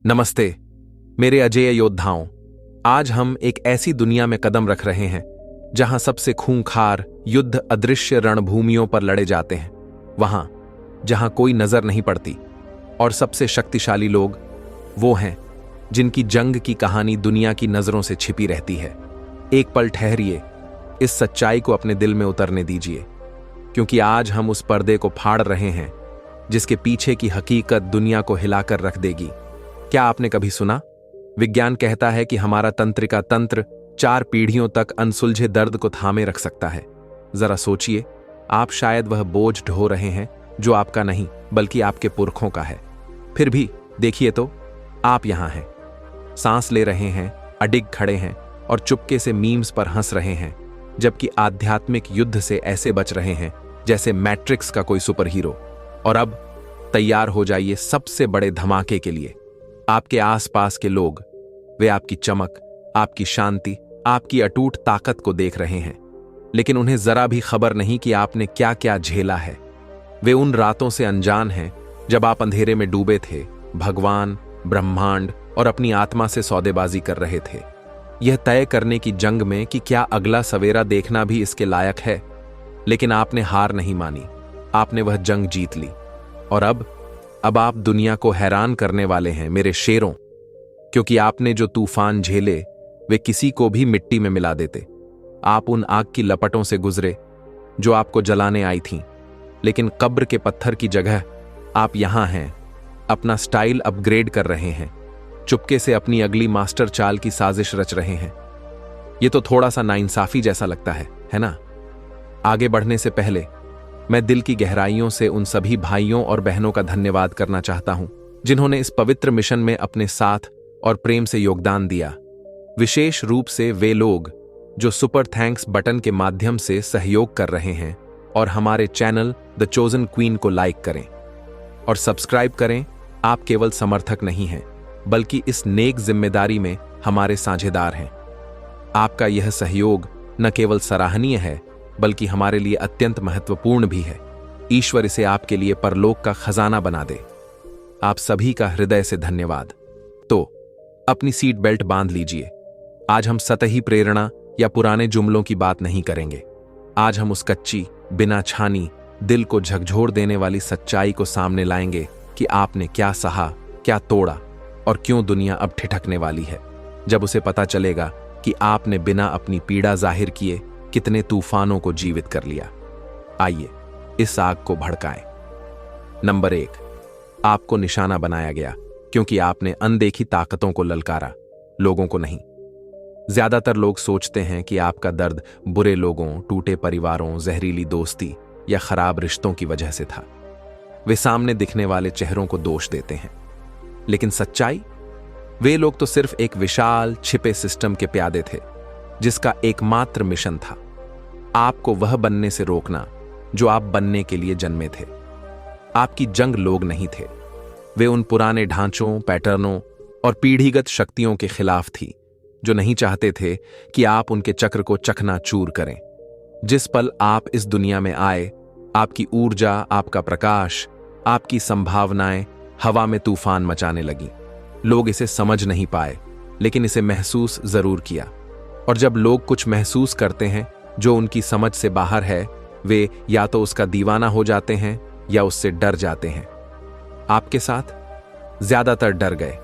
नमस्ते मेरे अजेय योद्धाओं। आज हम एक ऐसी दुनिया में कदम रख रहे हैं जहां सबसे खूंखार युद्ध अदृश्य रणभूमियों पर लड़े जाते हैं, वहां जहां कोई नजर नहीं पड़ती। और सबसे शक्तिशाली लोग वो हैं जिनकी जंग की कहानी दुनिया की नजरों से छिपी रहती है। एक पल ठहरिए, इस सच्चाई को अपने दिल में उतरने दीजिए, क्योंकि आज हम उस पर्दे को फाड़ रहे हैं जिसके पीछे की हकीकत दुनिया को हिलाकर रख देगी। क्या आपने कभी सुना? विज्ञान कहता है कि हमारा तंत्रिका तंत्र 4 पीढ़ियों तक अनसुलझे दर्द को थामे रख सकता है। जरा सोचिए, आप शायद वह बोझ ढो रहे हैं जो आपका नहीं बल्कि आपके पुरखों का है। फिर भी देखिए तो, आप यहां हैं, सांस ले रहे हैं, अडिग खड़े हैं और चुपके से मीम्स पर हंस रहे हैं, जबकि आध्यात्मिक युद्ध से ऐसे बच रहे हैं जैसे मैट्रिक्स का कोई सुपर हीरो। और अब तैयार हो जाइए सबसे बड़े धमाके के लिए। आपके आसपास के लोग, वे आपकी चमक, आपकी शांति, आपकी अटूट ताकत को देख रहे हैं, लेकिन उन्हें जरा भी खबर नहीं कि आपने क्या क्या झेला है। वे उन रातों से अनजान हैं जब आप अंधेरे में डूबे थे, भगवान, ब्रह्मांड और अपनी आत्मा से सौदेबाजी कर रहे थे, यह तय करने की जंग में कि क्या अगला सवेरा देखना भी इसके लायक है। लेकिन आपने हार नहीं मानी, आपने वह जंग जीत ली। और अब आप दुनिया को हैरान करने वाले हैं मेरे शेरों, क्योंकि आपने जो तूफान झेले वे किसी को भी मिट्टी में मिला देते। आप उन आग की लपटों से गुजरे जो आपको जलाने आई थीं, लेकिन कब्र के पत्थर की जगह आप यहां हैं, अपना स्टाइल अपग्रेड कर रहे हैं, चुपके से अपनी अगली मास्टर चाल की साजिश रच रहे हैं। यह तो थोड़ा सा नाइंसाफी जैसा लगता है ना? आगे बढ़ने से पहले मैं दिल की गहराइयों से उन सभी भाइयों और बहनों का धन्यवाद करना चाहता हूं जिन्होंने इस पवित्र मिशन में अपने साथ और प्रेम से योगदान दिया। विशेष रूप से वे लोग जो सुपर थैंक्स बटन के माध्यम से सहयोग कर रहे हैं और हमारे चैनल द चोजन क्वीन को लाइक करें और सब्सक्राइब करें। आप केवल समर्थक नहीं हैं, बल्कि इस नेक जिम्मेदारी में हमारे साझेदार हैं। आपका यह सहयोग न केवल सराहनीय है बल्कि हमारे लिए अत्यंत महत्वपूर्ण भी है। ईश्वर इसे आपके लिए परलोक का खजाना बना दे। आप सभी का हृदय से धन्यवाद। तो अपनी सीट बेल्ट बांध लीजिए। आज हम सतही प्रेरणा या पुराने जुमलों की बात नहीं करेंगे। आज हम उस कच्ची, बिना छानी, दिल को झकझोर देने वाली सच्चाई को सामने लाएंगे कि आपने क्या सहा, क्या तोड़ा और क्यों दुनिया अब ठिठकने वाली है जब उसे पता चलेगा कि आपने बिना अपनी पीड़ा जाहिर किए कितने तूफानों को जीवित कर लिया। आइए इस आग को भड़काएं। नंबर 1, आपको निशाना बनाया गया क्योंकि आपने अनदेखी ताकतों को ललकारा, लोगों को नहीं। ज्यादातर लोग सोचते हैं कि आपका दर्द बुरे लोगों, टूटे परिवारों, जहरीली दोस्ती या खराब रिश्तों की वजह से था। वे सामने दिखने वाले चेहरों को दोष देते हैं, लेकिन सच्चाई, वे लोग तो सिर्फ एक विशाल छिपे सिस्टम के प्यादे थे जिसका एकमात्र मिशन था आपको वह बनने से रोकना जो आप बनने के लिए जन्मे थे। आपकी जंग लोग नहीं थे, वे उन पुराने ढांचों, पैटर्नों और पीढ़ीगत शक्तियों के खिलाफ थी जो नहीं चाहते थे कि आप उनके चक्र को चकनाचूर करें। जिस पल आप इस दुनिया में आए, आपकी ऊर्जा, आपका प्रकाश, आपकी संभावनाएं हवा में तूफान मचाने लगी। लोग इसे समझ नहीं पाए, लेकिन इसे महसूस जरूर किया। और जब लोग कुछ महसूस करते हैं जो उनकी समझ से बाहर है, वे या तो उसका दीवाना हो जाते हैं या उससे डर जाते हैं। आपके साथ ज्यादातर डर गए।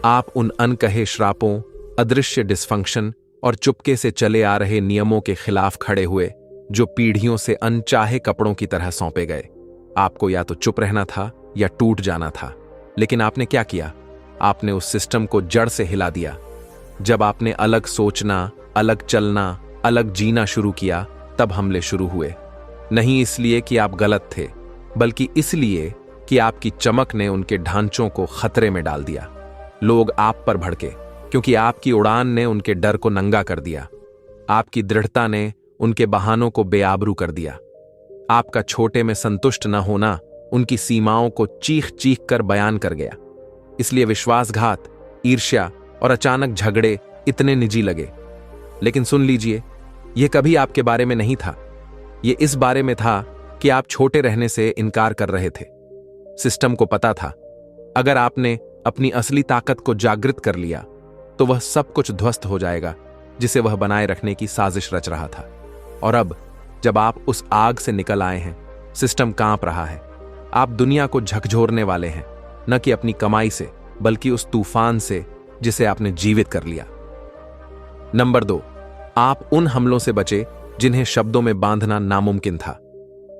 आप उन अनकहे श्रापों, अदृश्य डिस्फंक्शन और चुपके से चले आ रहे नियमों के खिलाफ खड़े हुए जो पीढ़ियों से अनचाहे कपड़ों की तरह सौंपे गए। आपको या तो चुप रहना था या टूट जाना था, लेकिन आपने क्या किया? आपने उस सिस्टम को जड़ से हिला दिया। जब आपने अलग सोचना, अलग चलना, अलग जीना शुरू किया, तब हमले शुरू हुए। नहीं इसलिए कि आप गलत थे, बल्कि इसलिए कि आपकी चमक ने उनके ढांचों को खतरे में डाल दिया। लोग आप पर भड़के क्योंकि आपकी उड़ान ने उनके डर को नंगा कर दिया। आपकी दृढ़ता ने उनके बहानों को बेआबरू कर दिया। आपका छोटे में संतुष्ट न होना उनकी सीमाओं को चीख चीख कर बयान कर गया। इसलिए विश्वासघात, ईर्ष्या और अचानक झगड़े इतने निजी लगे। लेकिन सुन लीजिए, यह कभी आपके बारे में नहीं था। यह इस बारे में था कि आप छोटे रहने से इनकार कर रहे थे। सिस्टम को पता था, अगर आपने अपनी असली ताकत को जागृत कर लिया, तो वह सब कुछ ध्वस्त हो जाएगा जिसे वह बनाए रखने की साजिश रच रहा था। और अब जब आप उस आग से निकल आए हैं, सिस्टम कांप रहा है। आप दुनिया को झकझोरने वाले हैं, न कि अपनी कमाई से, बल्कि उस तूफान से जिसे आपने जीवित कर लिया। नंबर 2, आप उन हमलों से बचे जिन्हें शब्दों में बांधना नामुमकिन था।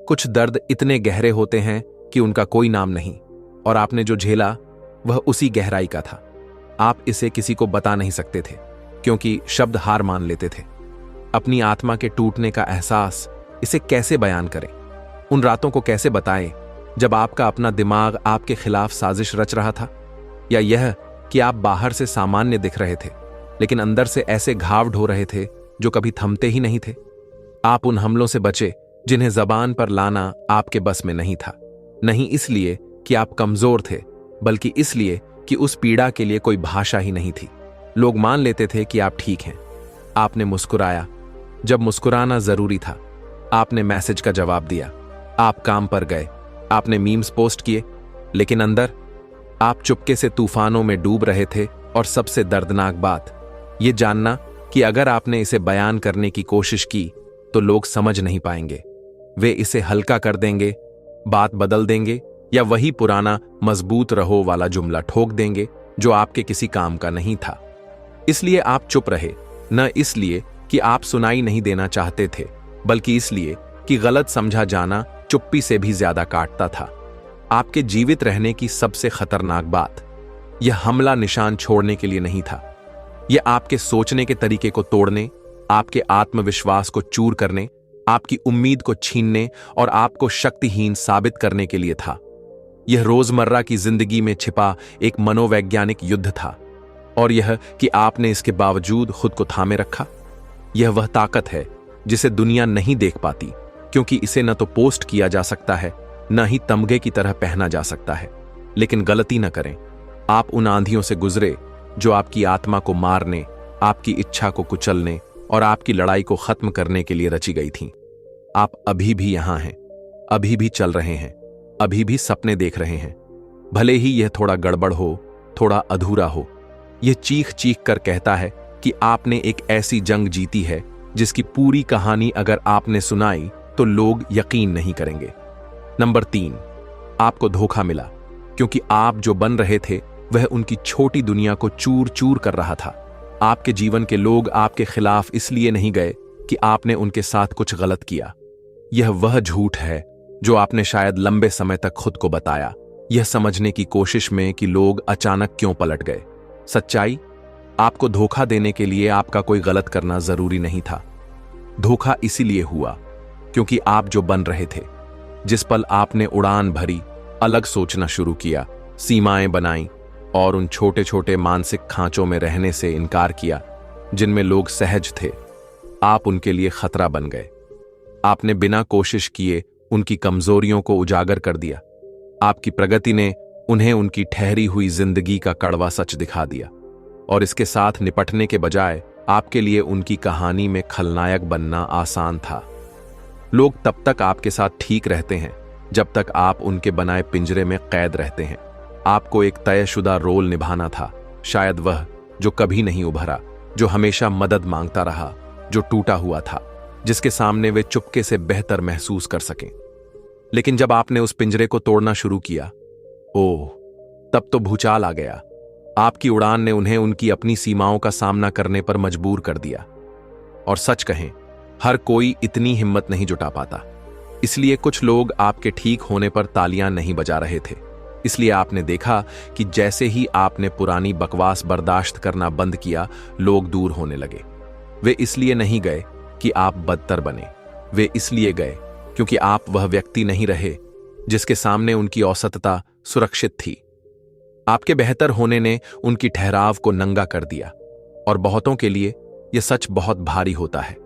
कुछ दर्द इतने गहरे होते हैं कि उनका कोई नाम नहीं, और आपने जो झेला वह उसी गहराई का था। आप इसे किसी को बता नहीं सकते थे, क्योंकि शब्द हार मान लेते थे। अपनी आत्मा के टूटने का एहसास, इसे कैसे बयान करें? उन रातों को कैसे बताएं जब आपका अपना दिमाग आपके खिलाफ साजिश रच रहा था? या यह कि आप बाहर से सामान्य दिख रहे थे, लेकिन अंदर से ऐसे घाव ढो रहे थे जो कभी थमते ही नहीं थे? आप उन हमलों से बचे जिन्हें जबान पर लाना आपके बस में नहीं था। नहीं इसलिए कि आप कमजोर थे, बल्कि इसलिए कि उस पीड़ा के लिए कोई भाषा ही नहीं थी। लोग मान लेते थे कि आप ठीक हैं। आपने मुस्कुराया जब मुस्कुराना जरूरी था। आपने मैसेज का जवाब दिया। आप काम पर गए। आपने मीम्स पोस्ट किए, लेकिन अंदर आप चुपके से तूफानों में डूब रहे थे। और सबसे दर्दनाक बात, यह जानना कि अगर आपने इसे बयान करने की कोशिश की तो लोग समझ नहीं पाएंगे। वे इसे हल्का कर देंगे, बात बदल देंगे, या वही पुराना मजबूत रहो वाला जुमला ठोक देंगे जो आपके किसी काम का नहीं था। इसलिए आप चुप रहे, न इसलिए कि आप सुनाई नहीं देना चाहते थे, बल्कि इसलिए कि गलत समझा जाना चुप्पी से भी ज्यादा काटता था। आपके जीवित रहने की सबसे खतरनाक बात, यह हमला निशान छोड़ने के लिए नहीं था। यह आपके सोचने के तरीके को तोड़ने, आपके आत्मविश्वास को चूर करने, आपकी उम्मीद को छीनने और आपको शक्तिहीन साबित करने के लिए था। यह रोजमर्रा की जिंदगी में छिपा एक मनोवैज्ञानिक युद्ध था, और यह कि आपने इसके बावजूद खुद को थामे रखा। यह वह ताकत है जिसे दुनिया नहीं देख पाती, क्योंकि इसे न तो पोस्ट किया जा सकता है, न ही तमगे की तरह पहना जा सकता है। लेकिन गलती न करें, आप उन आंधियों से गुजरे जो आपकी आत्मा को मारने, आपकी इच्छा को कुचलने और आपकी लड़ाई को खत्म करने के लिए रची गई थीं। आप अभी भी यहां हैं, अभी भी चल रहे हैं, अभी भी सपने देख रहे हैं। भले ही यह थोड़ा गड़बड़ हो, थोड़ा अधूरा हो। यह चीख चीख कर कहता है कि आपने एक ऐसी जंग जीती है जिसकी पूरी कहानी अगर आपने सुनाई तो लोग यकीन नहीं करेंगे। नंबर 3, आपको धोखा मिला, क्योंकि आप जो बन रहे थे वह उनकी छोटी दुनिया को चूर चूर कर रहा था। आपके जीवन के लोग आपके खिलाफ इसलिए नहीं गए कि आपने उनके साथ कुछ गलत किया। यह वह झूठ है जो आपने शायद लंबे समय तक खुद को बताया, यह समझने की कोशिश में कि लोग अचानक क्यों पलट गए। सच्चाई, आपको धोखा देने के लिए आपका कोई गलत करना जरूरी नहीं था। धोखा इसीलिए हुआ क्योंकि आप जो बन रहे थे, जिस पल आपने उड़ान भरी, अलग सोचना शुरू किया, सीमाएं बनाई और उन छोटे छोटे मानसिक खांचों में रहने से इनकार किया जिनमें लोग सहज थे, आप उनके लिए खतरा बन गए। आपने बिना कोशिश किए उनकी कमजोरियों को उजागर कर दिया। आपकी प्रगति ने उन्हें उनकी ठहरी हुई जिंदगी का कड़वा सच दिखा दिया, और इसके साथ निपटने के बजाय आपके लिए उनकी कहानी में खलनायक बनना आसान था। लोग तब तक आपके साथ ठीक रहते हैं जब तक आप उनके बनाए पिंजरे में कैद रहते हैं। आपको एक तयशुदा रोल निभाना था, शायद वह जो कभी नहीं उभरा, जो हमेशा मदद मांगता रहा, जो टूटा हुआ था, जिसके सामने वे चुपके से बेहतर महसूस कर सकें। लेकिन जब आपने उस पिंजरे को तोड़ना शुरू किया, ओह, तब तो भूचाल आ गया। आपकी उड़ान ने उन्हें उनकी अपनी सीमाओं का सामना करने पर मजबूर कर दिया। और सच कहें, हर कोई इतनी हिम्मत नहीं जुटा पाता। इसलिए कुछ लोग आपके ठीक होने पर तालियां नहीं बजा रहे थे। इसलिए आपने देखा कि जैसे ही आपने पुरानी बकवास बर्दाश्त करना बंद किया, लोग दूर होने लगे। वे इसलिए नहीं गए कि आप बदतर बने, वे इसलिए गए क्योंकि आप वह व्यक्ति नहीं रहे जिसके सामने उनकी औसतता सुरक्षित थी। आपके बेहतर होने ने उनकी ठहराव को नंगा कर दिया, और बहुतों के लिए यह सच बहुत भारी होता है।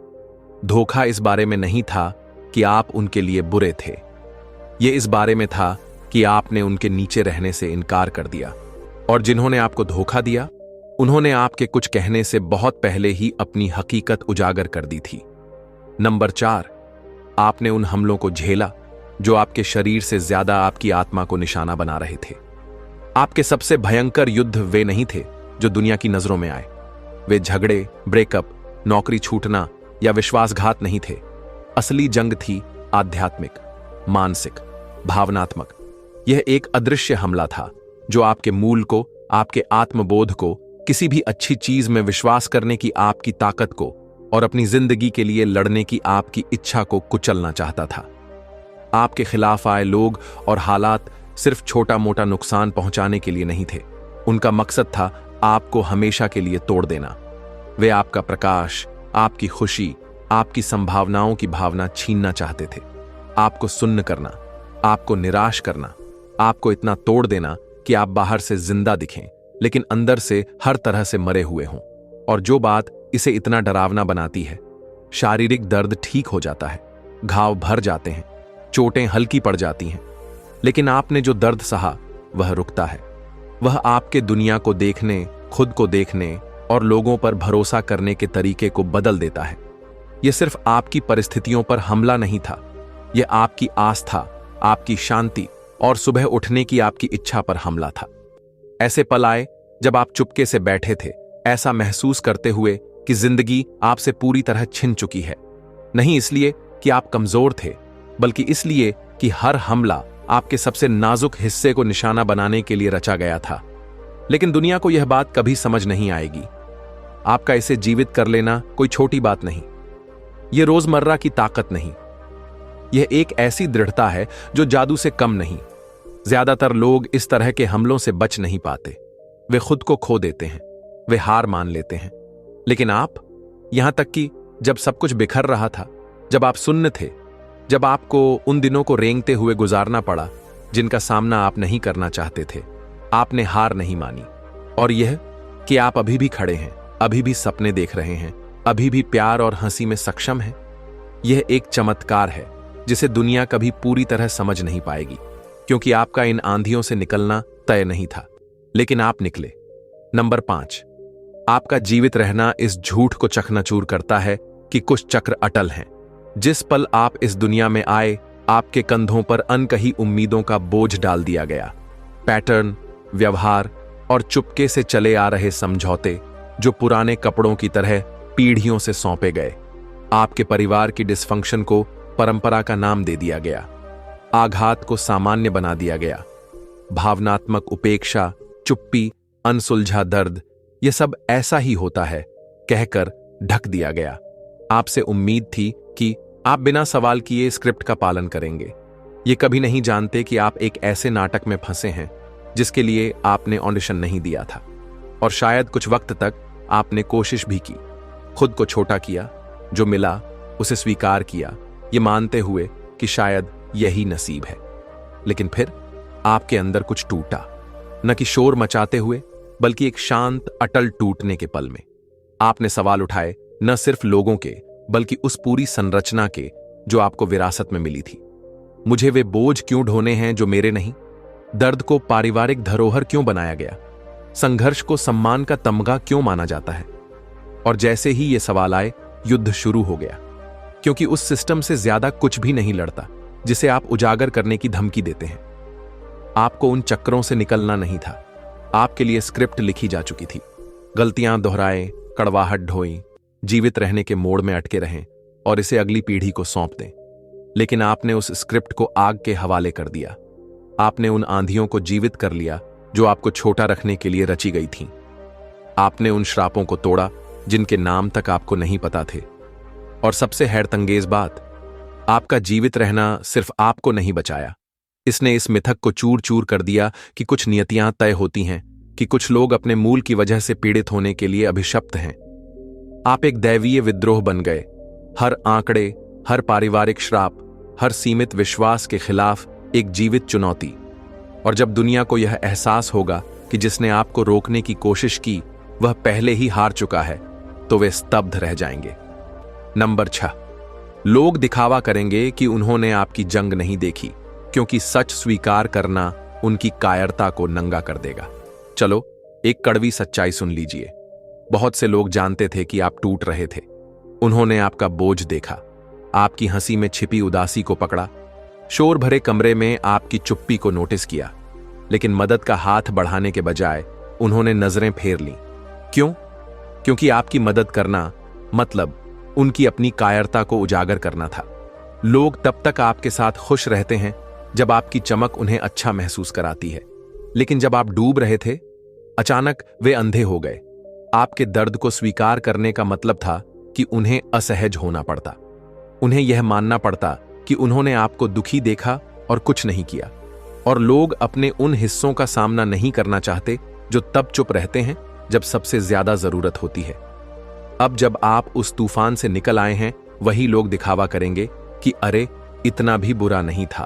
धोखा इस बारे में नहीं था कि आप उनके लिए बुरे थे, यह इस बारे में था कि आपने उनके नीचे रहने से इनकार कर दिया। और जिन्होंने आपको धोखा दिया, उन्होंने आपके कुछ कहने से बहुत पहले ही अपनी हकीकत उजागर कर दी थी। नंबर 4, आपने उन हमलों को झेला जो आपके शरीर से ज्यादा आपकी आत्मा को निशाना बना रहे थे। आपके सबसे भयंकर युद्ध वे नहीं थे जो दुनिया की नजरों में आए। वे झगड़े, ब्रेकअप, नौकरी छूटना या विश्वासघात नहीं थे। असली जंग थी आध्यात्मिक, मानसिक, भावनात्मक। यह एक अदृश्य हमला था जो आपके मूल को, आपके आत्मबोध को, किसी भी अच्छी चीज में विश्वास करने की आपकी ताकत को और अपनी जिंदगी के लिए लड़ने की आपकी इच्छा को कुचलना चाहता था। आपके खिलाफ आए लोग और हालात सिर्फ छोटा मोटा नुकसान पहुंचाने के लिए नहीं थे। उनका मकसद था आपको हमेशा के लिए तोड़ देना। वे आपका प्रकाश, आपकी खुशी, आपकी संभावनाओं की भावना छीनना चाहते थे। आपको सुन्न करना, आपको निराश करना, आपको इतना तोड़ देना कि आप बाहर से जिंदा दिखें लेकिन अंदर से हर तरह से मरे हुए हों। और जो बात इसे इतना डरावना बनाती है, शारीरिक दर्द ठीक हो जाता है, घाव भर जाते हैं, चोटें हल्की पड़ जाती हैं, लेकिन आपने जो दर्द सहा वह रुकता है। वह आपके दुनिया को देखने, खुद को देखने और लोगों पर भरोसा करने के तरीके को बदल देता है। यह सिर्फ आपकी परिस्थितियों पर हमला नहीं था, यह आपकी आस्था, आपकी शांति और सुबह उठने की आपकी इच्छा पर हमला था। ऐसे पल आए जब आप चुपके से बैठे थे, ऐसा महसूस करते हुए कि जिंदगी आपसे पूरी तरह छिन चुकी है। नहीं इसलिए कि आप कमजोर थे, बल्कि इसलिए कि हर हमला आपके सबसे नाजुक हिस्से को निशाना बनाने के लिए रचा गया था। लेकिन दुनिया को यह बात कभी समझ नहीं आएगी। आपका इसे जीवित कर लेना कोई छोटी बात नहीं। यह रोजमर्रा की ताकत नहीं, यह एक ऐसी दृढ़ता है जो जादू से कम नहीं। ज्यादातर लोग इस तरह के हमलों से बच नहीं पाते। वे खुद को खो देते हैं, वे हार मान लेते हैं। लेकिन आप, यहां तक कि जब सब कुछ बिखर रहा था, जब आप सुन्न थे, जब आपको उन दिनों को रेंगते हुए गुजारना पड़ा जिनका सामना आप नहीं करना चाहते थे, आपने हार नहीं मानी। और यह कि आप अभी भी खड़े हैं, अभी भी सपने देख रहे हैं, अभी भी प्यार और हंसी में सक्षम हैं, यह एक चमत्कार है जिसे दुनिया कभी पूरी तरह समझ नहीं पाएगी, क्योंकि आपका इन आंधियों से निकलना तय नहीं था, लेकिन आप निकले। नंबर 5, आपका जीवित रहना इस झूठ को चकनाचूर करता है कि कुछ चक्र अटल हैं। जिस पल आप इस दुनिया में आए, आपके कंधों पर अनकही उम्मीदों का बोझ डाल दिया गया। पैटर्न, व्यवहार और चुपके से चले आ रहे समझौते जो पुराने कपड़ों की तरह पीढ़ियों से सौंपे गए। आपके परिवार की डिस्फंक्शन को परंपरा का नाम दे दिया गया, आघात को सामान्य बना दिया गया। भावनात्मक उपेक्षा, चुप्पी, अनसुलझा दर्द, यह सब ऐसा ही होता है कहकर ढक दिया गया। आपसे उम्मीद थी कि आप बिना सवाल किए स्क्रिप्ट का पालन करेंगे। ये कभी नहीं जानते कि आप एक ऐसे नाटक में फंसे हैं जिसके लिए आपने ऑडिशन नहीं दिया था। और शायद कुछ वक्त तक आपने कोशिश भी की, खुद को छोटा किया, जो मिला उसे स्वीकार किया, ये मानते हुए कि शायद यही नसीब है। लेकिन फिर आपके अंदर कुछ टूटा, न कि शोर मचाते हुए, बल्कि एक शांत अटल टूटने के पल में। आपने सवाल उठाए न सिर्फ लोगों के, बल्कि उस पूरी संरचना के जो आपको विरासत में मिली थी। मुझे वे बोझ क्यों ढोने हैं जो मेरे नहीं? दर्द को पारिवारिक धरोहर क्यों बनाया गया? संघर्ष को सम्मान का तमगा क्यों माना जाता है? और जैसे ही ये सवाल आए, युद्ध शुरू हो गया, क्योंकि उस सिस्टम से ज्यादा कुछ भी नहीं लड़ता जिसे आप उजागर करने की धमकी देते हैं। आपको उन चक्रों से निकलना नहीं था, आपके लिए स्क्रिप्ट लिखी जा चुकी थी। गलतियां दोहराएं, कड़वाहट ढोएं, जीवित रहने के मोड़ में अटके रहें और इसे अगली पीढ़ी को सौंप दें। लेकिन आपने उस स्क्रिप्ट को आग के हवाले कर दिया। आपने उन आंधियों को जीवित कर लिया जो आपको छोटा रखने के लिए रची गई थीं। आपने उन श्रापों को तोड़ा जिनके नाम तक आपको नहीं पता थे। और सबसे हैरतंगेज बात, आपका जीवित रहना सिर्फ आपको नहीं बचाया, इसने इस मिथक को चूर चूर कर दिया कि कुछ नियतियां तय होती हैं, कि कुछ लोग अपने मूल की वजह से पीड़ित होने के लिए अभिशप्त हैं। आप एक दैवीय विद्रोह बन गए। हर आंकड़े, हर पारिवारिक श्राप, हर सीमित विश्वास के खिलाफ एक जीवित चुनौती। और जब दुनिया को यह एहसास होगा कि जिसने आपको रोकने की कोशिश की वह पहले ही हार चुका है, तो वे स्तब्ध रह जाएंगे। नंबर 6, लोग दिखावा करेंगे कि उन्होंने आपकी जंग नहीं देखी, क्योंकि सच स्वीकार करना उनकी कायरता को नंगा कर देगा। चलो एक कड़वी सच्चाई सुन लीजिए। बहुत से लोग जानते थे कि आप टूट रहे थे। उन्होंने आपका बोझ देखा, आपकी हंसी में छिपी उदासी को पकड़ा, शोर भरे कमरे में आपकी चुप्पी को नोटिस किया। लेकिन मदद का हाथ बढ़ाने के बजाय उन्होंने नजरें फेर लीं। क्यों? क्योंकि आपकी मदद करना मतलब उनकी अपनी कायरता को उजागर करना था। लोग तब तक आपके साथ खुश रहते हैं जब आपकी चमक उन्हें अच्छा महसूस कराती है, लेकिन जब आप डूब रहे थे, अचानक वे अंधे हो गए। आपके दर्द को स्वीकार करने का मतलब था कि उन्हें असहज होना पड़ता। उन्हें यह मानना पड़ता कि उन्होंने आपको दुखी देखा और कुछ नहीं किया। और लोग अपने उन हिस्सों का सामना नहीं करना चाहते जो तब चुप रहते हैं जब सबसे ज्यादा जरूरत होती है। अब जब आप उस तूफान से निकल आए हैं, वही लोग दिखावा करेंगे कि अरे इतना भी बुरा नहीं था।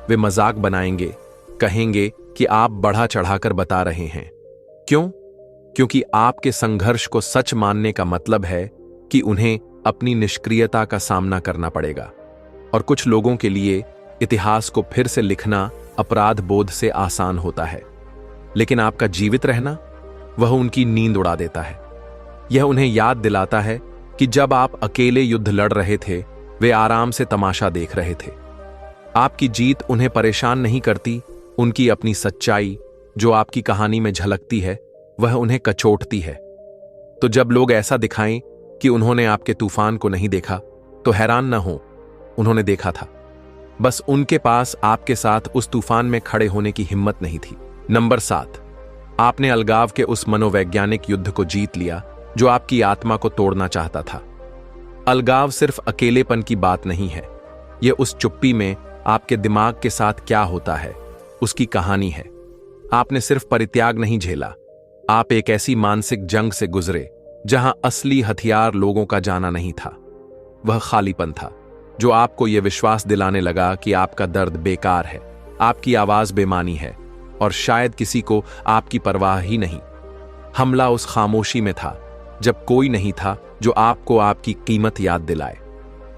वे मजाक बनाएंगे, कहेंगे कि आप बढ़ा चढ़ाकर बता रहे हैं। क्यों? क्योंकि आपके संघर्ष को सच मानने का मतलब है कि उन्हें अपनी निष्क्रियता का सामना करना पड़ेगा। और कुछ लोगों के लिए इतिहास को फिर से लिखना अपराध बोध से आसान होता है, लेकिन आपका जीवित रहना वह उनकी नींद उड़ा देता है। यह उन्हें याद दिलाता है कि जब आप अकेले युद्ध लड़ रहे थे, वे आराम से तमाशा देख रहे थे। आपकी जीत उन्हें परेशान नहीं करती, उनकी अपनी सच्चाई जो आपकी कहानी में झलकती है वह उन्हें कचोटती है। तो जब लोग ऐसा दिखाएं कि उन्होंने आपके तूफान को नहीं देखा, तो हैरान न हो, उन्होंने देखा था। बस उनके पास आपके साथ उस तूफान में खड़े होने की हिम्मत नहीं थी। नंबर 7, आपने अलगाव के उस मनोवैज्ञानिक युद्ध को जीत लिया जो आपकी आत्मा को तोड़ना चाहता था। अलगाव सिर्फ अकेलेपन की बात नहीं है, यह उस चुप्पी में आपके दिमाग के साथ क्या होता है उसकी कहानी है। आपने सिर्फ परित्याग नहीं झेला, आप एक ऐसी मानसिक जंग से गुजरे जहां असली हथियार लोगों का जाना नहीं था, वह खालीपन था जो आपको यह विश्वास दिलाने लगा कि आपका दर्द बेकार है, आपकी आवाज बेमानी है और शायद किसी को आपकी परवाह ही नहीं। हमला उस खामोशी में था जब कोई नहीं था जो आपको आपकी कीमत याद दिलाए।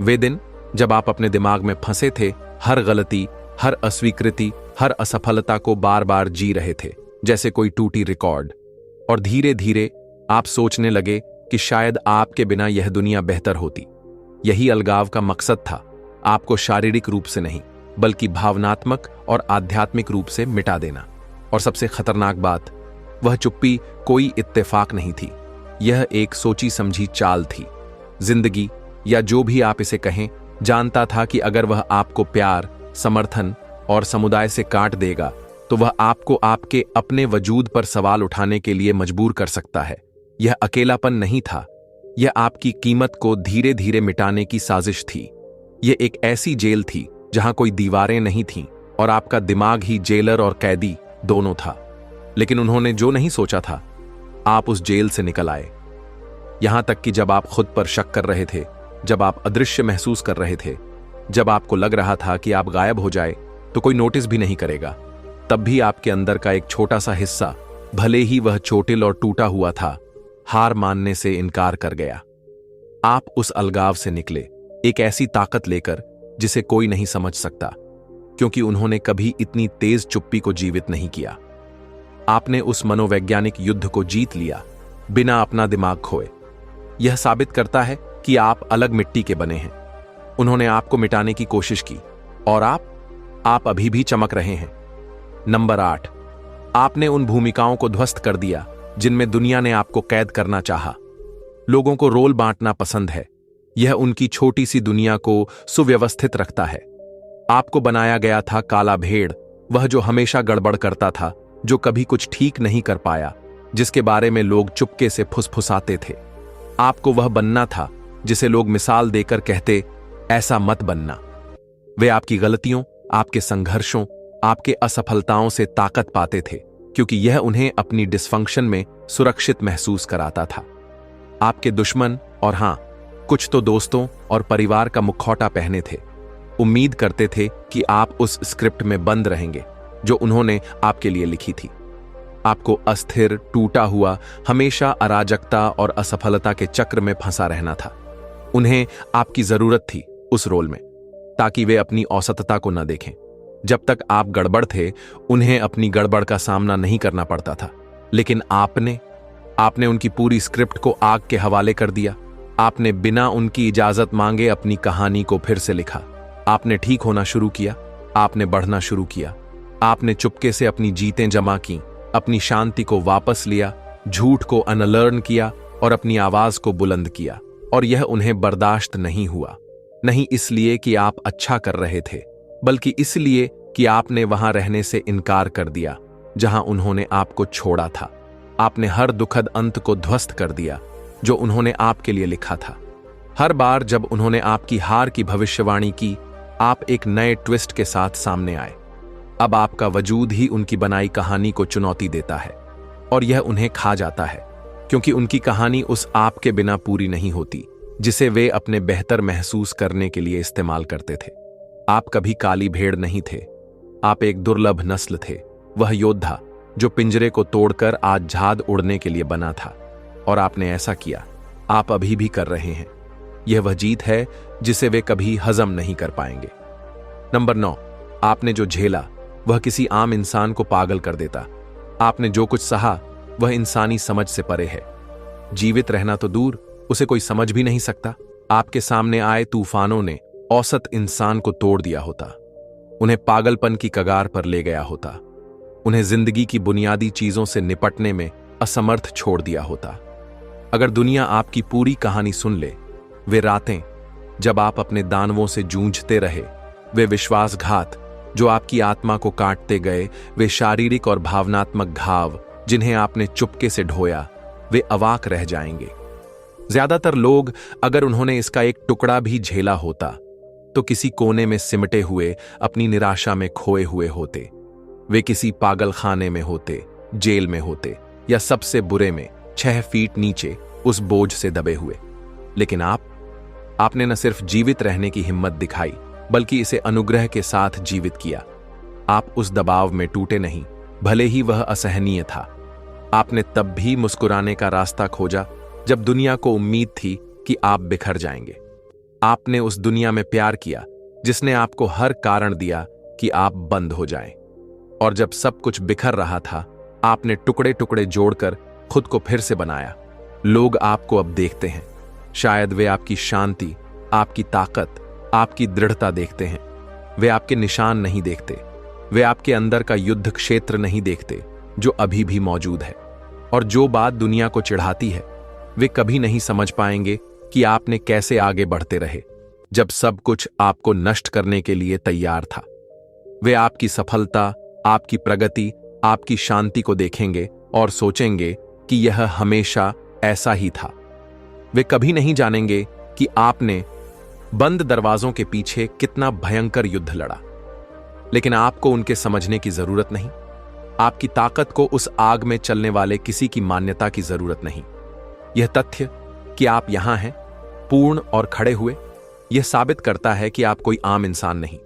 वे दिन जब आप अपने दिमाग में फंसे थे, हर गलती, हर अस्वीकृति, हर असफलता को बार बार जी रहे थे जैसे कोई टूटी रिकॉर्ड। और धीरे धीरे आप सोचने लगे कि शायद आपके बिना यह दुनिया बेहतर होती। यही अलगाव का मकसद था, आपको शारीरिक रूप से नहीं बल्कि भावनात्मक और आध्यात्मिक रूप से मिटा देना। और सबसे खतरनाक बात, वह चुप्पी कोई इत्तेफाक नहीं थी, यह एक सोची समझी चाल थी। जिंदगी या जो भी आप इसे कहें जानता था कि अगर वह आपको प्यार, समर्थन और समुदाय से काट देगा तो वह आपको आपके अपने वजूद पर सवाल उठाने के लिए मजबूर कर सकता है। यह अकेलापन नहीं था, यह आपकी कीमत को धीरे धीरे मिटाने की साजिश थी। यह एक ऐसी जेल थी जहां कोई दीवारें नहीं थीं और आपका दिमाग ही जेलर और कैदी दोनों था। लेकिन उन्होंने जो नहीं सोचा था, आप उस जेल से निकल आए। यहां तक कि जब आप खुद पर शक कर रहे थे, जब आप अदृश्य महसूस कर रहे थे, जब आपको लग रहा था कि आप गायब हो जाए तो कोई नोटिस भी नहीं करेगा, तब भी आपके अंदर का एक छोटा सा हिस्सा, भले ही वह चोटिल और टूटा हुआ था, हार मानने से इनकार कर गया। आप उस अलगाव से निकले एक ऐसी ताकत लेकर जिसे कोई नहीं समझ सकता, क्योंकि उन्होंने कभी इतनी तेज चुप्पी को जीवित नहीं किया। आपने उस मनोवैज्ञानिक युद्ध को जीत लिया बिना अपना दिमाग खोए। यह साबित करता है कि आप अलग मिट्टी के बने हैं। उन्होंने आपको मिटाने की कोशिश की और आप अभी भी चमक रहे हैं। नंबर 8, आपने उन भूमिकाओं को ध्वस्त कर दिया जिनमें दुनिया ने आपको कैद करना चाहा। लोगों को रोल बांटना पसंद है, यह उनकी छोटी सी दुनिया को सुव्यवस्थित रखता है। आपको बनाया गया था काला भेड़, वह जो हमेशा गड़बड़ करता था, जो कभी कुछ ठीक नहीं कर पाया, जिसके बारे में लोग चुपके से फुसफुसाते थे। आपको वह बनना था जिसे लोग मिसाल देकर कहते, ऐसा मत बनना। वे आपकी गलतियों, आपके संघर्षों, आपके असफलताओं से ताकत पाते थे, क्योंकि यह उन्हें अपनी डिस्फंक्शन में सुरक्षित महसूस कराता था। आपके दुश्मन और हां, कुछ तो दोस्तों और परिवार का मुखौटा पहने थे, उम्मीद करते थे कि आप उस स्क्रिप्ट में बंद रहेंगे जो उन्होंने आपके लिए लिखी थी। आपको अस्थिर, टूटा हुआ, हमेशा अराजकता और असफलता के चक्र में फंसा रहना था। उन्हें आपकी जरूरत थी उस रोल में, ताकि वे अपनी औसतता को न देखें। जब तक आप गड़बड़ थे, उन्हें अपनी गड़बड़ का सामना नहीं करना पड़ता था। लेकिन आपने उनकी पूरी स्क्रिप्ट को आग के हवाले कर दिया। आपने बिना उनकी इजाजत मांगे अपनी कहानी को फिर से लिखा। आपने ठीक होना शुरू किया, आपने बढ़ना शुरू किया, आपने चुपके से अपनी जीतें जमा की, अपनी शांति को वापस लिया, झूठ को अनलर्न किया और अपनी आवाज को बुलंद किया। और यह उन्हें बर्दाश्त नहीं हुआ, नहीं इसलिए कि आप अच्छा कर रहे थे, बल्कि इसलिए कि आपने वहां रहने से इनकार कर दिया जहां उन्होंने आपको छोड़ा था। आपने हर दुखद अंत को ध्वस्त कर दिया जो उन्होंने आपके लिए लिखा था। हर बार जब उन्होंने आपकी हार की भविष्यवाणी की, आप एक नए ट्विस्ट के साथ सामने आए। अब आपका वजूद ही उनकी बनाई कहानी को चुनौती देता है और यह उन्हें खा जाता है, क्योंकि उनकी कहानी उस आप के बिना पूरी नहीं होती जिसे वे अपने बेहतर महसूस करने के लिए इस्तेमाल करते थे। आप कभी काली भेड़ नहीं थे, आप एक दुर्लभ नस्ल थे, वह योद्धा जो पिंजरे को तोड़कर आज झाद उड़ने के लिए बना था। और आपने ऐसा किया, आप अभी भी कर रहे हैं। यह वह जीत है जिसे वे कभी हजम नहीं कर पाएंगे। नंबर 9, आपने जो झेला वह किसी आम इंसान को पागल कर देता। आपने जो कुछ सहा वह इंसानी समझ से परे है। जीवित रहना तो दूर, उसे कोई समझ भी नहीं सकता। आपके सामने आए तूफानों ने औसत इंसान को तोड़ दिया होता, उन्हें पागलपन की कगार पर ले गया होता, उन्हें जिंदगी की बुनियादी चीजों से निपटने में असमर्थ छोड़ दिया होता। अगर दुनिया आपकी पूरी कहानी सुन ले, वे रातें जब आप अपने दानवों से जूझते रहे, वे विश्वासघात जो आपकी आत्मा को काटते गए, वे शारीरिक और भावनात्मक घाव जिन्हें आपने चुपके से ढोया, वे अवाक रह जाएंगे। ज्यादातर लोग, अगर उन्होंने इसका एक टुकड़ा भी झेला होता, तो किसी कोने में सिमटे हुए अपनी निराशा में खोए हुए होते। वे किसी पागल खाने में होते, जेल में होते, या सबसे बुरे में 6 फीट नीचे उस बोझ से दबे हुए। लेकिन आपने न सिर्फ जीवित रहने की हिम्मत दिखाई, बल्कि इसे अनुग्रह के साथ जीवित किया। आप उस दबाव में टूटे नहीं, भले ही वह असहनीय था। आपने तब भी मुस्कुराने का रास्ता खोजा जब दुनिया को उम्मीद थी कि आप बिखर जाएंगे। आपने उस दुनिया में प्यार किया जिसने आपको हर कारण दिया कि आप बंद हो जाएं। और जब सब कुछ बिखर रहा था, आपने टुकड़े टुकड़े जोड़कर खुद को फिर से बनाया। लोग आपको अब देखते हैं, शायद वे आपकी शांति, आपकी ताकत, आपकी दृढ़ता देखते हैं। वे आपके निशान नहीं देखते, वे आपके अंदर का युद्ध क्षेत्र नहीं देखते जो अभी भी मौजूद है। और जो बात दुनिया को चिढ़ाती है, वे कभी नहीं समझ पाएंगे कि आपने कैसे आगे बढ़ते रहे जब सब कुछ आपको नष्ट करने के लिए तैयार था। वे आपकी सफलता, आपकी प्रगति, आपकी शांति को देखेंगे और सोचेंगे कि यह हमेशा ऐसा ही था। वे कभी नहीं जानेंगे कि आपने बंद दरवाजों के पीछे कितना भयंकर युद्ध लड़ा। लेकिन आपको उनके समझने की जरूरत नहीं। आपकी ताकत को उस आग में चलने वाले किसी की मान्यता की जरूरत नहीं। यह तथ्य कि आप यहां हैं, पूर्ण और खड़े हुए, यह साबित करता है कि आप कोई आम इंसान नहीं।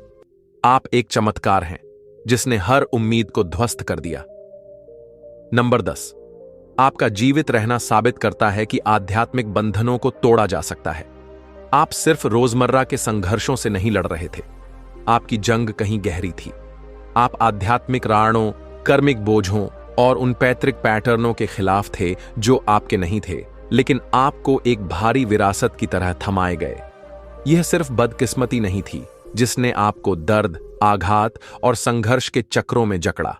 आप एक चमत्कार हैं जिसने हर उम्मीद को ध्वस्त कर दिया। नंबर 10, आपका जीवित रहना साबित करता है कि आध्यात्मिक बंधनों को तोड़ा जा सकता है। आप सिर्फ रोजमर्रा के संघर्षों से नहीं लड़ रहे थे, आपकी जंग कहीं गहरी थी। आप आध्यात्मिक राणों, कर्मिक बोझों और उन पैतृक पैटर्नों के खिलाफ थे जो आपके नहीं थे, लेकिन आपको एक भारी विरासत की तरह थमाए गए। यह सिर्फ बदकिस्मती नहीं थी जिसने आपको दर्द, आघात और संघर्ष के चक्रों में जकड़ा।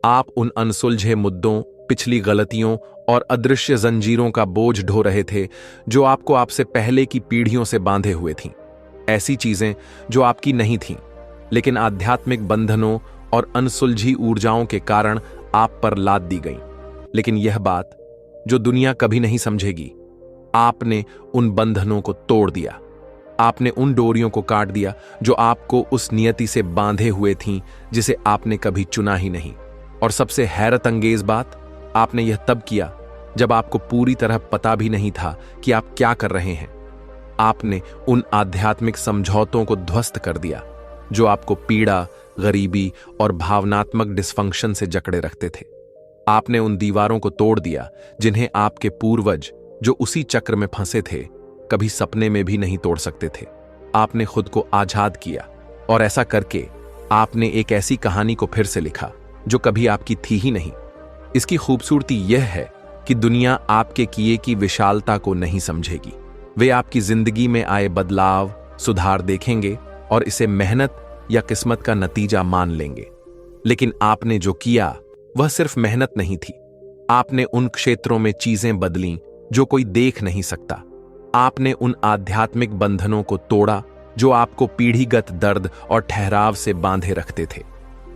आप उन अनसुलझे मुद्दों, पिछली गलतियों और अदृश्य जंजीरों का बोझ ढो रहे थे जो आपको आपसे पहले की पीढ़ियों से बांधे हुए थीं। ऐसी चीजें जो आपकी नहीं थीं, लेकिन आध्यात्मिक बंधनों और अनसुलझी ऊर्जाओं के कारण आप पर लाद दी गईं। लेकिन यह बात जो दुनिया कभी नहीं समझेगी, आपने उन बंधनों को तोड़ दिया। आपने उन डोरियों को काट दिया जो आपको उस नियति से बांधे हुए थीं जिसे आपने कभी चुना ही नहीं। और सबसे हैरत अंगेज बात, आपने यह तब किया जब आपको पूरी तरह पता भी नहीं था कि आप क्या कर रहे हैं। आपने उन आध्यात्मिक समझौतों को ध्वस्त कर दिया जो आपको पीड़ा, गरीबी और भावनात्मक डिस्फंक्शन से जकड़े रखते थे। आपने उन दीवारों को तोड़ दिया जिन्हें आपके पूर्वज, जो उसी चक्र में फंसे थे, कभी सपने में भी नहीं तोड़ सकते थे। आपने खुद को आजाद किया और ऐसा करके आपने एक ऐसी कहानी को फिर से लिखा जो कभी आपकी थी ही नहीं। इसकी खूबसूरती यह है कि दुनिया आपके किए की विशालता को नहीं समझेगी। वे आपकी जिंदगी में आए बदलाव, सुधार देखेंगे और इसे मेहनत या किस्मत का नतीजा मान लेंगे। लेकिन आपने जो किया वह सिर्फ मेहनत नहीं थी। आपने उन क्षेत्रों में चीजें बदलीं जो कोई देख नहीं सकता। आपने उन आध्यात्मिक बंधनों को तोड़ा जो आपको पीढ़ीगत दर्द और ठहराव से बांधे रखते थे।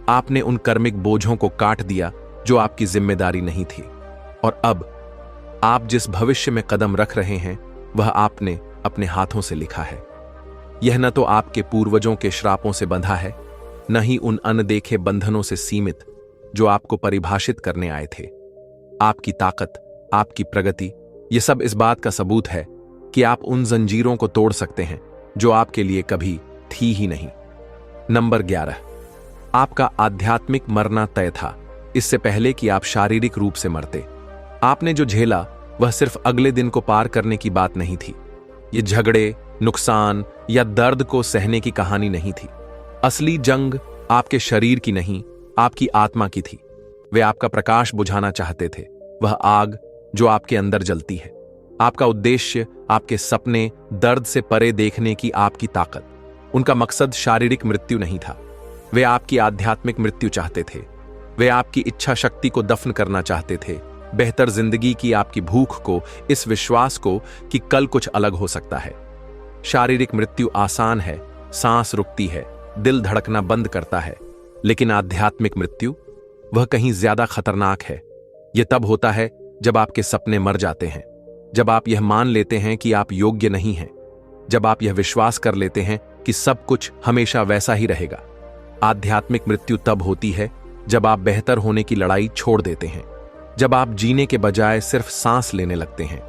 आपने उन कर्मिक बोझों को काट दिया जो आपकी जिम्मेदारी नहीं थी। और अब आप जिस भविष्य में कदम रख रहे हैं वह आपने अपने हाथों से लिखा है। यह न तो आपके पूर्वजों के श्रापों से बंधा है, न ही उन अनदेखे बंधनों से सीमित जो आपको परिभाषित करने आए थे। आपकी ताकत, आपकी प्रगति, यह सब इस बात का सबूत है कि आप उन जंजीरों को तोड़ सकते हैं जो आपके लिए कभी थी ही नहीं। नंबर 11, आपका आध्यात्मिक मरना तय था इससे पहले कि आप शारीरिक रूप से मरते। आपने जो झेला वह सिर्फ अगले दिन को पार करने की बात नहीं थी। ये झगड़े, नुकसान या दर्द को सहने की कहानी नहीं थी। असली जंग आपके शरीर की नहीं, आपकी आत्मा की थी। वे आपका प्रकाश बुझाना चाहते थे, वह आग जो आपके अंदर जलती है। आपका उद्देश्य, आपके सपने, दर्द से परे देखने की आपकी ताकत। उनका मकसद शारीरिक मृत्यु नहीं था, वे आपकी आध्यात्मिक मृत्यु चाहते थे। वे आपकी इच्छा शक्ति को दफन करना चाहते थे, बेहतर जिंदगी की आपकी भूख को, इस विश्वास को कि कल कुछ अलग हो सकता है। शारीरिक मृत्यु आसान है, सांस रुकती है, दिल धड़कना बंद करता है, लेकिन आध्यात्मिक मृत्यु वह कहीं ज्यादा खतरनाक है। यह तब होता है जब आपके सपने मर जाते हैं, जब आप यह मान लेते हैं कि आप योग्य नहीं हैं, जब आप यह विश्वास कर लेते हैं कि सब कुछ हमेशा वैसा ही रहेगा। आध्यात्मिक मृत्यु तब होती है जब आप बेहतर होने की लड़ाई छोड़ देते हैं, जब आप जीने के बजाय सिर्फ सांस लेने लगते हैं।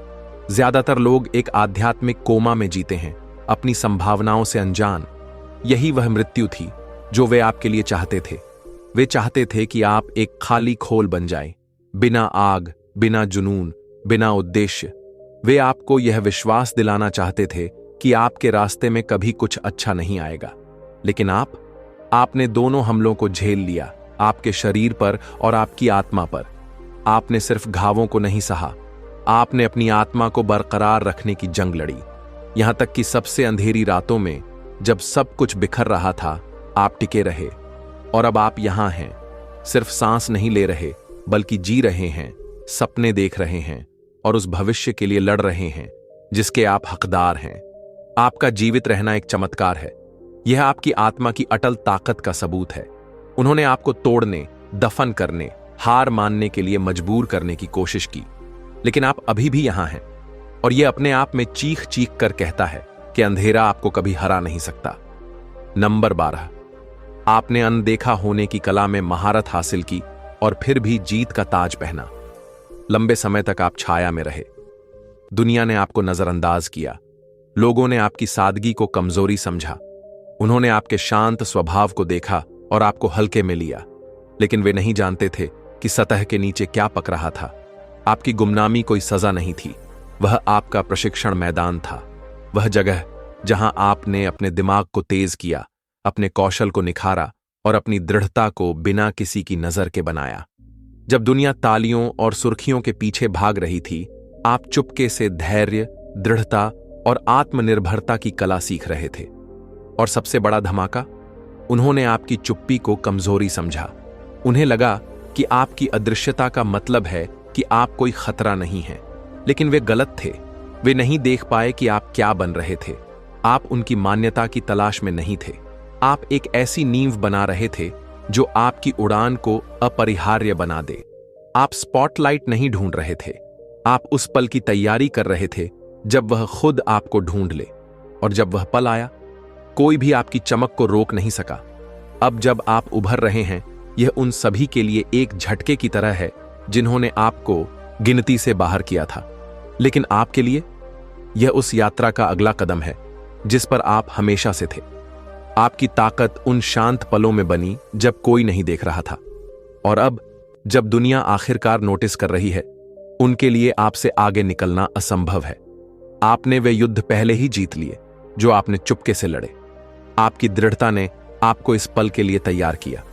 ज्यादातर लोग एक आध्यात्मिक कोमा में जीते हैं, अपनी संभावनाओं से अनजान। यही वह मृत्यु थी जो वे आपके लिए चाहते थे। वे चाहते थे कि आप एक खाली खोल बन जाएं, बिना आग, बिना जुनून, बिना उद्देश्य। वे आपको यह विश्वास दिलाना चाहते थे कि आपके रास्ते में कभी कुछ अच्छा नहीं आएगा। लेकिन आपने दोनों हमलों को झेल लिया, आपके शरीर पर और आपकी आत्मा पर। आपने सिर्फ घावों को नहीं सहा, आपने अपनी आत्मा को बरकरार रखने की जंग लड़ी। यहां तक कि सबसे अंधेरी रातों में, जब सब कुछ बिखर रहा था, आप टिके रहे। और अब आप यहां हैं, सिर्फ सांस नहीं ले रहे, बल्कि जी रहे हैं, सपने देख रहे हैं और उस भविष्य के लिए लड़ रहे हैं जिसके आप हकदार हैं। आपका जीवित रहना एक चमत्कार है। यह आपकी आत्मा की अटल ताकत का सबूत है। उन्होंने आपको तोड़ने, दफन करने, हार मानने के लिए मजबूर करने की कोशिश की, लेकिन आप अभी भी यहां हैं। और यह अपने आप में चीख चीख कर कहता है कि अंधेरा आपको कभी हरा नहीं सकता। नंबर 12, आपने अनदेखा होने की कला में महारत हासिल की और फिर भी जीत का ताज पहना। लंबे समय तक आप छाया में रहे। दुनिया ने आपको नजरअंदाज किया, लोगों ने आपकी सादगी को कमजोरी समझा। उन्होंने आपके शांत स्वभाव को देखा और आपको हल्के में लिया, लेकिन वे नहीं जानते थे कि सतह के नीचे क्या पक रहा था। आपकी गुमनामी कोई सजा नहीं थी, वह आपका प्रशिक्षण मैदान था। वह जगह जहां आपने अपने दिमाग को तेज किया, अपने कौशल को निखारा और अपनी दृढ़ता को बिना किसी की नजर के बनाया। जब दुनिया तालियों और सुर्खियों के पीछे भाग रही थी, आप चुपके से धैर्य, दृढ़ता और आत्मनिर्भरता की कला सीख रहे थे। और सबसे बड़ा धमाका, उन्होंने आपकी चुप्पी को कमजोरी समझा। उन्हें लगा कि आपकी अदृश्यता का मतलब है कि आप कोई खतरा नहीं है, लेकिन वे गलत थे। वे नहीं देख पाए कि आप क्या बन रहे थे। आप उनकी मान्यता की तलाश में नहीं थे, आप एक ऐसी नींव बना रहे थे जो आपकी उड़ान को अपरिहार्य बना दे। आप स्पॉटलाइट नहीं ढूंढ रहे थे, आप उस पल की तैयारी कर रहे थे जब वह खुद आपको ढूंढ ले। और जब वह पल आया, कोई भी आपकी चमक को रोक नहीं सका। अब जब आप उभर रहे हैं, यह उन सभी के लिए एक झटके की तरह है जिन्होंने आपको गिनती से बाहर किया था। लेकिन आपके लिए यह उस यात्रा का अगला कदम है जिस पर आप हमेशा से थे। आपकी ताकत उन शांत पलों में बनी जब कोई नहीं देख रहा था। और अब जब दुनिया आखिरकार नोटिस कर रही है, उनके लिए आपसे आगे निकलना असंभव है। आपने वे युद्ध पहले ही जीत लिए जो आपने चुपके से लड़े। आपकी दृढ़ता ने आपको इस पल के लिए तैयार किया।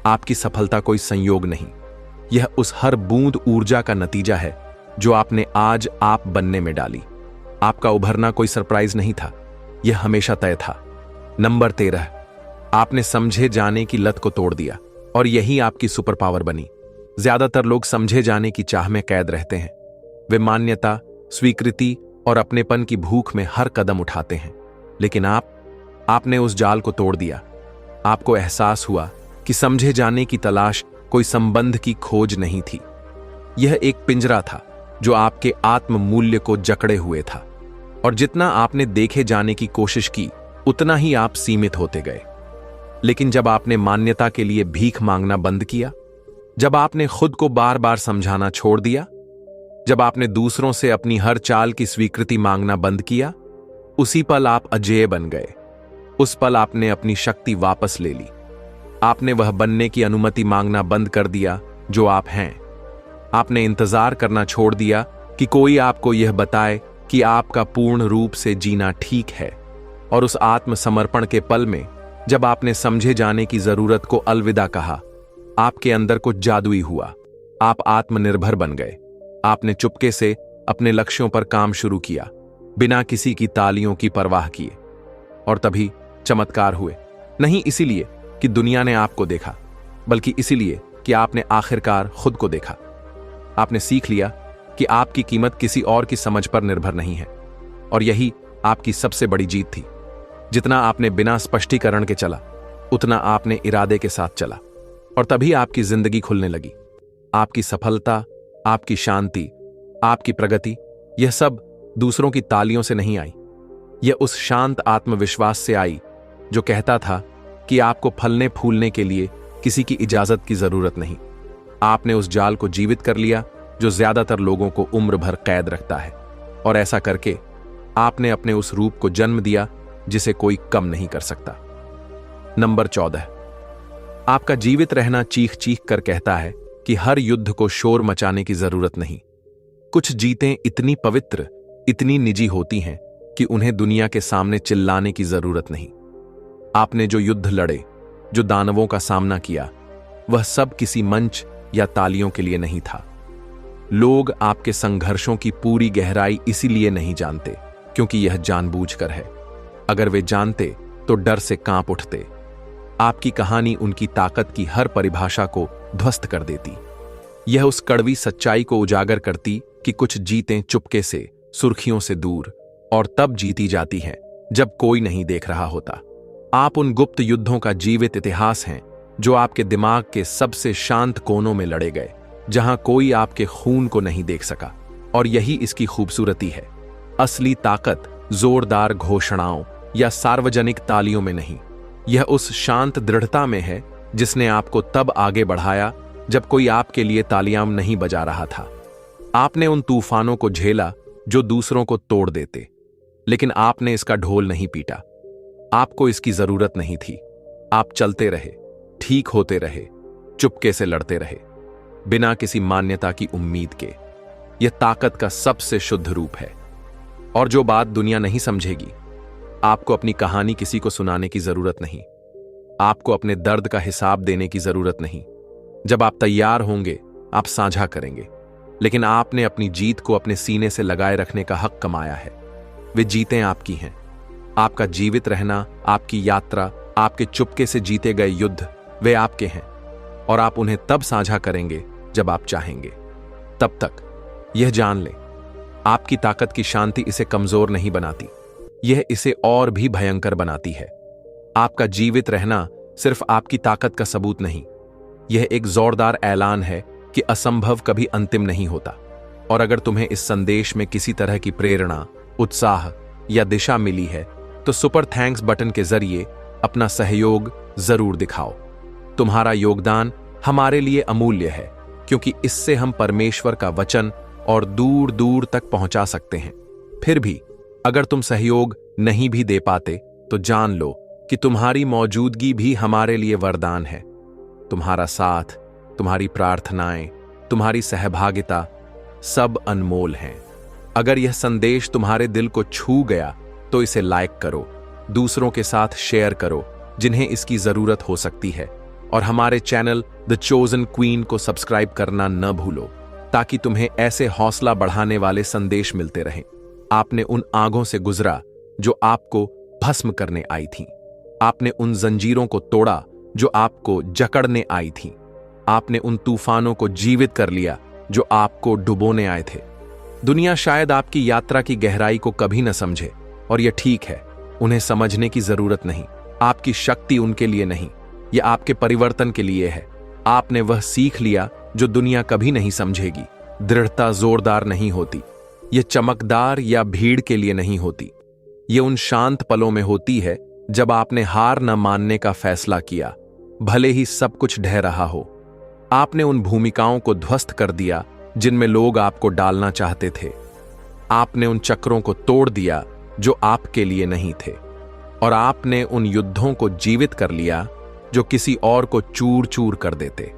आपकी सफलता कोई संयोग नहीं, यह उस हर बूंद ऊर्जा का नतीजा है जो आपने आज आप बनने में डाली। आपका उभरना कोई सरप्राइज नहीं था, यह हमेशा तय था। नंबर 13, आपने समझे जाने की लत को तोड़ दिया। और यही आपकी सुपर पावर बनी। ज्यादातर लोग समझे जाने की चाह में कैद रहते हैं। वे मान्यता, स्वीकृति और अपनेपन की भूख में हर कदम उठाते हैं। लेकिन आपने उस जाल को तोड़ दिया। आपको एहसास हुआ कि समझे जाने की तलाश कोई संबंध की खोज नहीं थी। यह एक पिंजरा था जो आपके आत्म मूल्य को जकड़े हुए था, और जितना आपने देखे जाने की कोशिश की उतना ही आप सीमित होते गए। लेकिन जब आपने मान्यता के लिए भीख मांगना बंद किया, जब आपने खुद को बार बार समझाना छोड़ दिया, जब आपने दूसरों से अपनी हर चाल की स्वीकृति मांगना बंद किया, उसी पल आप अजेय बन गए। उस पल आपने अपनी शक्ति वापस ले ली। आपने वह बनने की अनुमति मांगना बंद कर दिया जो आप हैं। आपने इंतजार करना छोड़ दिया कि कोई आपको यह बताए कि आपका पूर्ण रूप से जीना ठीक है। और उस आत्मसमर्पण के पल में, जब आपने समझे जाने की जरूरत को अलविदा कहा, आपके अंदर कुछ जादुई हुआ। आप आत्मनिर्भर बन गए। आपने चुपके से अपने लक्ष्यों पर काम शुरू किया, बिना किसी की तालियों की परवाह किए। और तभी चमत्कार हुए। नहीं इसीलिए कि दुनिया ने आपको देखा, बल्कि इसीलिए कि आपने आखिरकार खुद को देखा। आपने सीख लिया कि आपकी कीमत किसी और की समझ पर निर्भर नहीं है। और यही आपकी सबसे बड़ी जीत थी। जितना आपने बिना स्पष्टीकरण के चला, उतना आपने इरादे के साथ चला। और तभी आपकी जिंदगी खुलने लगी। आपकी सफलता, आपकी शांति, आपकी प्रगति, यह सब दूसरों की तालियों से नहीं आई। यह उस शांत आत्मविश्वास से आई जो कहता था कि आपको फलने फूलने के लिए किसी की इजाजत की जरूरत नहीं। आपने उस जाल को जीवित कर लिया जो ज्यादातर लोगों को उम्र भर कैद रखता है। और ऐसा करके आपने अपने उस रूप को जन्म दिया जिसे कोई कम नहीं कर सकता। नंबर 14, आपका जीवित रहना चीख चीख कर कहता है कि हर युद्ध को शोर मचाने की जरूरत नहीं। कुछ जीतें इतनी पवित्र, इतनी निजी होती हैं कि उन्हें दुनिया के सामने चिल्लाने की जरूरत नहीं। आपने जो युद्ध लड़े, जो दानवों का सामना किया, वह सब किसी मंच या तालियों के लिए नहीं था। लोग आपके संघर्षों की पूरी गहराई इसीलिए नहीं जानते क्योंकि यह जानबूझकर है। अगर वे जानते तो डर से कांप उठते। आपकी कहानी उनकी ताकत की हर परिभाषा को ध्वस्त कर देती। यह उस कड़वी सच्चाई को उजागर करती कि कुछ जीतें चुपके से, सुर्खियों से दूर, और तब जीती जाती हैं जब कोई नहीं देख रहा होता। आप उन गुप्त युद्धों का जीवित इतिहास हैं जो आपके दिमाग के सबसे शांत कोनों में लड़े गए, जहां कोई आपके खून को नहीं देख सका। और यही इसकी खूबसूरती है। असली ताकत जोरदार घोषणाओं या सार्वजनिक तालियों में नहीं, यह उस शांत दृढ़ता में है जिसने आपको तब आगे बढ़ाया जब कोई आपके लिए तालियां नहीं बजा रहा था। आपने उन तूफानों को झेला जो दूसरों को तोड़ देते, लेकिन आपने इसका ढोल नहीं पीटा। आपको इसकी जरूरत नहीं थी। आप चलते रहे, ठीक होते रहे, चुपके से लड़ते रहे, बिना किसी मान्यता की उम्मीद के। यह ताकत का सबसे शुद्ध रूप है। और जो बात दुनिया नहीं समझेगी, आपको अपनी कहानी किसी को सुनाने की जरूरत नहीं। आपको अपने दर्द का हिसाब देने की जरूरत नहीं। जब आप तैयार होंगे, आप साझा करेंगे। लेकिन आपने अपनी जीत को अपने सीने से लगाए रखने का हक कमाया है। वे जीतें आपकी हैं। आपका जीवित रहना, आपकी यात्रा, आपके चुपके से जीते गए युद्ध, वे आपके हैं। और आप उन्हें तब साझा करेंगे जब आप चाहेंगे। तब तक यह जान लें, आपकी ताकत की शांति इसे कमजोर नहीं बनाती, यह इसे और भी भयंकर बनाती है। आपका जीवित रहना सिर्फ आपकी ताकत का सबूत नहीं, यह एक जोरदार ऐलान है कि असंभव कभी अंतिम नहीं होता। और अगर तुम्हें इस संदेश में किसी तरह की प्रेरणा, उत्साह या दिशा मिली है, तो सुपर थैंक्स बटन के जरिए अपना सहयोग जरूर दिखाओ। तुम्हारा योगदान हमारे लिए अमूल्य है, क्योंकि इससे हम परमेश्वर का वचन और दूर दूर तक पहुंचा सकते हैं। फिर भी अगर तुम सहयोग नहीं भी दे पाते, तो जान लो कि तुम्हारी मौजूदगी भी हमारे लिए वरदान है। तुम्हारा साथ, तुम्हारी प्रार्थनाएं, तुम्हारी सहभागिता सब अनमोल हैं। अगर यह संदेश तुम्हारे दिल को छू गया तो इसे लाइक करो, दूसरों के साथ शेयर करो जिन्हें इसकी जरूरत हो सकती है, और हमारे चैनल द चोजन क्वीन को सब्सक्राइब करना न भूलो, ताकि तुम्हें ऐसे हौसला बढ़ाने वाले संदेश मिलते रहें। आपने उन आगों से गुजरा जो आपको भस्म करने आई थीं। आपने उन जंजीरों को तोड़ा जो आपको जकड़ने आई थीं। आपने उन तूफानों को जीवित कर लिया जो आपको डुबोने आए थे। दुनिया शायद आपकी यात्रा की गहराई को कभी न समझे, और यह ठीक है। उन्हें समझने की जरूरत नहीं। आपकी शक्ति उनके लिए नहीं, यह आपके परिवर्तन के लिए है। आपने वह सीख लिया जो दुनिया कभी नहीं समझेगी। दृढ़ता जोरदार नहीं होती, यह चमकदार या भीड़ के लिए नहीं होती। यह उन शांत पलों में होती है जब आपने हार न मानने का फैसला किया, भले ही सब कुछ ढह रहा हो। आपने उन भूमिकाओं को ध्वस्त कर दिया जिनमें लोग आपको डालना चाहते थे। आपने उन चक्रों को तोड़ दिया जो आपके लिए नहीं थे, और आपने उन युद्धों को जीवित कर लिया जो किसी और को चूर चूर कर देते।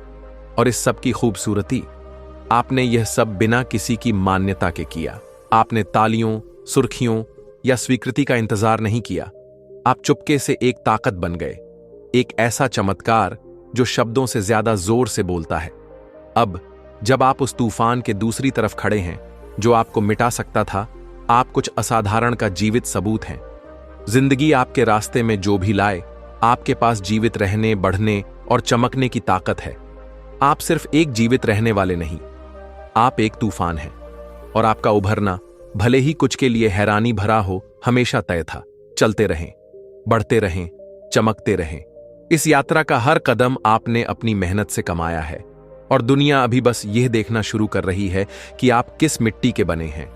और इस सब की खूबसूरती, आपने यह सब बिना किसी की मान्यता के किया। आपने तालियों, सुर्खियों या स्वीकृति का इंतजार नहीं किया। आप चुपके से एक ताकत बन गए, एक ऐसा चमत्कार जो शब्दों से ज्यादा जोर से बोलता है। अब जब आप उस तूफान के दूसरी तरफ खड़े हैं जो आपको मिटा सकता था, आप कुछ असाधारण का जीवित सबूत हैं। जिंदगी आपके रास्ते में जो भी लाए, आपके पास जीवित रहने, बढ़ने और चमकने की ताकत है। आप सिर्फ एक जीवित रहने वाले नहीं, आप एक तूफान हैं, और आपका उभरना, भले ही कुछ के लिए हैरानी भरा हो, हमेशा तय था। चलते रहें, बढ़ते रहें, चमकते रहें। इस यात्रा का हर कदम आपने अपनी मेहनत से कमाया है, और दुनिया अभी बस यह देखना शुरू कर रही है कि आप किस मिट्टी के बने हैं।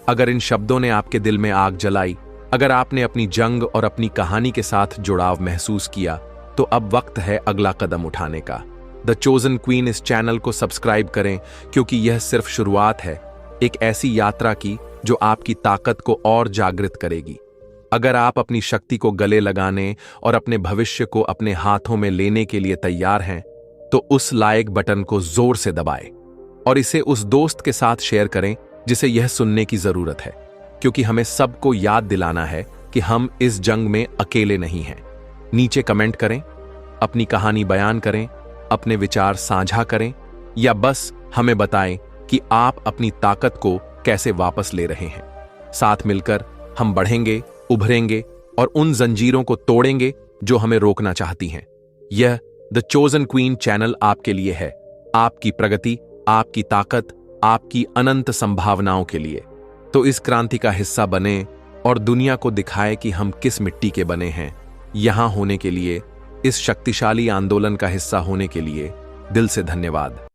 अगर इन शब्दों ने आपके दिल में आग जलाई, अगर आपने अपनी जंग और अपनी कहानी के साथ जुड़ाव महसूस किया, तो अब वक्त है अगला कदम उठाने का। द चोजन क्वीन इस चैनल को सब्सक्राइब करें, क्योंकि यह सिर्फ शुरुआत है एक ऐसी यात्रा की जो आपकी ताकत को और जागृत करेगी। अगर आप अपनी शक्ति को गले लगाने और अपने भविष्य को अपने हाथों में लेने के लिए तैयार हैं, तो उस लाइक बटन को जोर से दबाएं और इसे उस दोस्त के साथ शेयर करें जिसे यह सुनने की जरूरत है, क्योंकि हमें सबको याद दिलाना है कि हम इस जंग में अकेले नहीं हैं। नीचे कमेंट करें, अपनी कहानी बयान करें, अपने विचार साझा करें, या बस हमें बताएं कि आप अपनी ताकत को कैसे वापस ले रहे हैं। साथ मिलकर हम बढ़ेंगे, उभरेंगे और उन जंजीरों को तोड़ेंगे जो हमें रोकना चाहती हैं। यह द चोजन क्वीन चैनल आपके लिए है, आपकी प्रगति, आपकी ताकत, आपकी अनंत संभावनाओं के लिए। तो इस क्रांति का हिस्सा बने और दुनिया को दिखाए कि हम किस मिट्टी के बने हैं। यहां होने के लिए, इस शक्तिशाली आंदोलन का हिस्सा होने के लिए दिल से धन्यवाद।